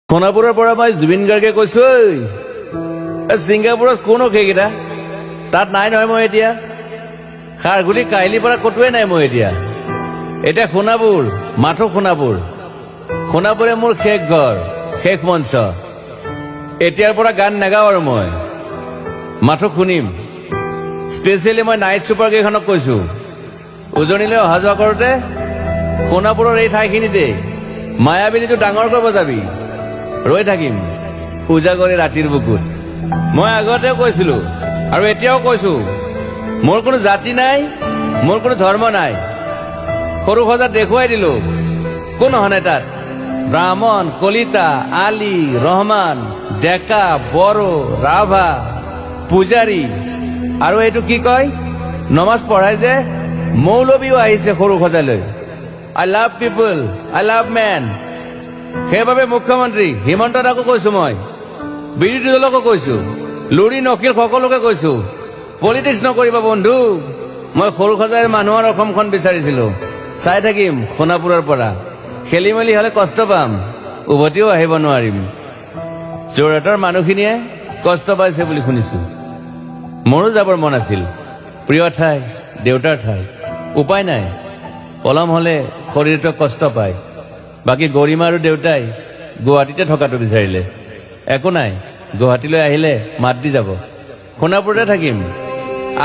সোণাপুৰৰ পৰা মই জুবিন গাৰ্গে কৈছো, ছিংগাপুৰত কোন সেইকেইটা তাত নাই নহয়। মই এতিয়া খাৰঘুলি কাহিলীৰ পৰা ক'তোৱে নাই। মই এতিয়া সোণাপুৰ, মাথো সোণাপুৰ। সোণাপুৰে মোৰ শেষ ঘৰ, শেষ মঞ্চ। এতিয়াৰ পৰা গান নাগাওঁ আৰু মই মাথো শুনিম। স্পেচিয়েলি মই নাইট ছুপাৰ কেইখনক কৈছো, উজনিলৈ অহা যোৱা কৰোঁতে সোণাপুৰৰ এই ঠাইখিনিতে মায়াবিনীটো ডাঙৰকৈ বজাবি। ৰৈ থাকিম উজাগৰে ৰাতিৰ বুকুত। মই আগতেও কৈছিলো আৰু এতিয়াও কৈছো, মোৰ কোনো জাতি নাই, মোৰ কোনো ধৰ্ম নাই। সৰু সজাত দেখুৱাই দিলো কোন হনে তাত ব্ৰাহ্মণ, কলিতা, আলী, ৰহমান, ডেকা, বড়ো, ৰাভা, পূজাৰী আৰু এইটো কি কয় নমাজ পঢ়াই যে মৌলবীও আহিছে সৰু সজালৈ। I love people, I love man. সেইবাবে মুখ্যমন্ত্ৰী হিমন্ত দাকো কৈছো, মই বিৰোধী দলকো কৈছো, লুৰি নকিৰ সকলোকে কৈছো, পলিটিক্স নকৰিবা বন্ধু। মই সৰু সজাই মানুহৰ অসমখন বিচাৰিছিলো। চাই থাকিম সোণাপুৰৰ পৰা। খেলি মেলি হলে কষ্ট পাম, উভতিও আহিব নোৱাৰিম। যোৰহাটৰ মানুহখিনিয়ে কষ্ট পাইছে বুলি শুনিছো। মোৰো যাবৰ মন আছিল, প্ৰিয় ঠাই, দেউতাৰ ঠাই। উপায় নাই, পলম হলে শৰীৰটোৱে কষ্ট পায়। বাকী গৰিমা আৰু দেউতাই গুৱাহাটীতে থকাটো বিচাৰিলে। একো নাই, গুৱাহাটীলৈ আহিলে মাত দি যাব। সোণাপুৰতে থাকিম।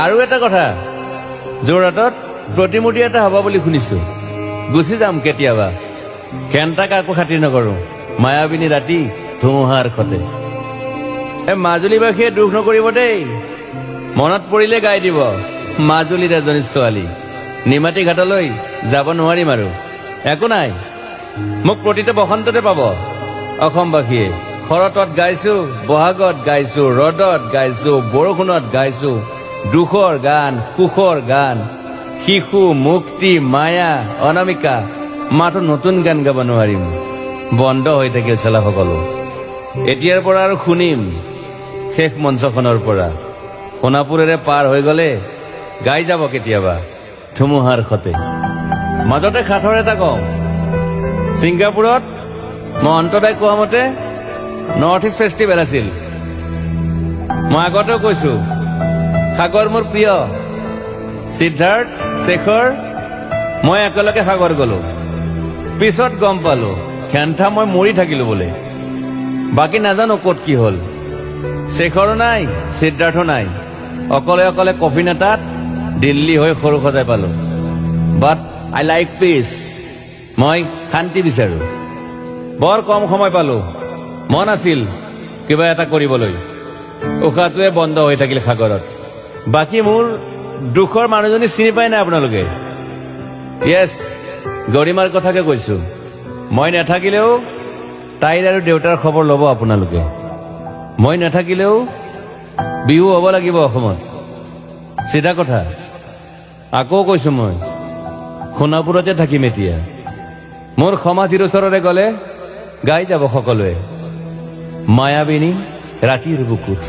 আৰু এটা কথা, যোৰহাটত প্ৰতিমূৰ্তি এটা হ'ব বুলি শুনিছো। গুচি যাম কেতিয়াবা। কেণ্টাক আকৌ খাতিৰ নকৰো। মায়াবিনী ৰাতি ধুমুহাৰ সতে। মাজুলীবাসীয়ে দুখ নকৰিব দেই, মনত পৰিলে গাই দিব মাজুলীৰ এজনী ছোৱালী। নিমাতী ঘাটলৈ যাব নোৱাৰিম আৰু। একো নাই, মোক প্ৰতিটো বসন্ততে পাব অসমবাসীয়ে। শৰতত গাইছো, বহাগত গাইছো, ৰ'দত গাইছো, বৰষুণত গাইছো দুখৰ গান, সুখৰ গান। শিশু, মুক্তি, মায়া, অনামিকা। মাথো নতুন গান গাব নোৱাৰিম, বন্ধ হৈ থাকিল চেলা সকলো। এতিয়াৰ পৰা আৰু শুনিম শেষ মঞ্চখনৰ পৰা। সোণাপুৰেৰে পাৰ হৈ গলে গাই যাব কেতিয়াবা ধুমুহাৰ সতে। মাজতে সাঁথৰ এটা কওঁ, ছিংগাপুৰত মই অন্তদাই কোৱা মতে নৰ্থ ইষ্ট ফেষ্টিভেল আছিল। মই আগতেও কৈছো, সাগৰ মোৰ প্ৰিয়। সিদ্ধাৰ্থ, শেখৰ, মই একেলগে সাগৰ গলো। পিছত গম পালো খেন্থা মই মৰি থাকিলো বোলে। বাকী নাজানো ক'ত কি হল। শেখৰো নাই, সিদ্ধাৰ্থো নাই। অকলে অকলে কফিন এটাত দিল্লী হৈ সৰু সজাই পালো। বাট আই লাইক পিচ। মই শান্তি বিচাৰো। বৰ কম সময় পালো, মন আছিল কিবা এটা কৰিবলৈ। উশাহটোৱে বন্ধ হৈ থাকিল সাগৰত। বাকী মোৰ দুখৰ মানুহজনী চিনি পাই নাই আপোনালোকে? য়েছ, গৰিমাৰ কথাকে কৈছো। মই নাথাকিলেও তাইৰ আৰু দেউতাৰ খবৰ ল'ব আপোনালোকে। মই নাথাকিলেও বিহু হ'ব লাগিব অসমত। চিধা কথা। আকৌ কৈছো, মই সোণাপুৰতে থাকিম এতিয়া। মোৰ সমাধিৰ ওচৰৰে গলে গাই যাব সকলোৱে মায়াবিনী ৰাতিৰ বুকুত।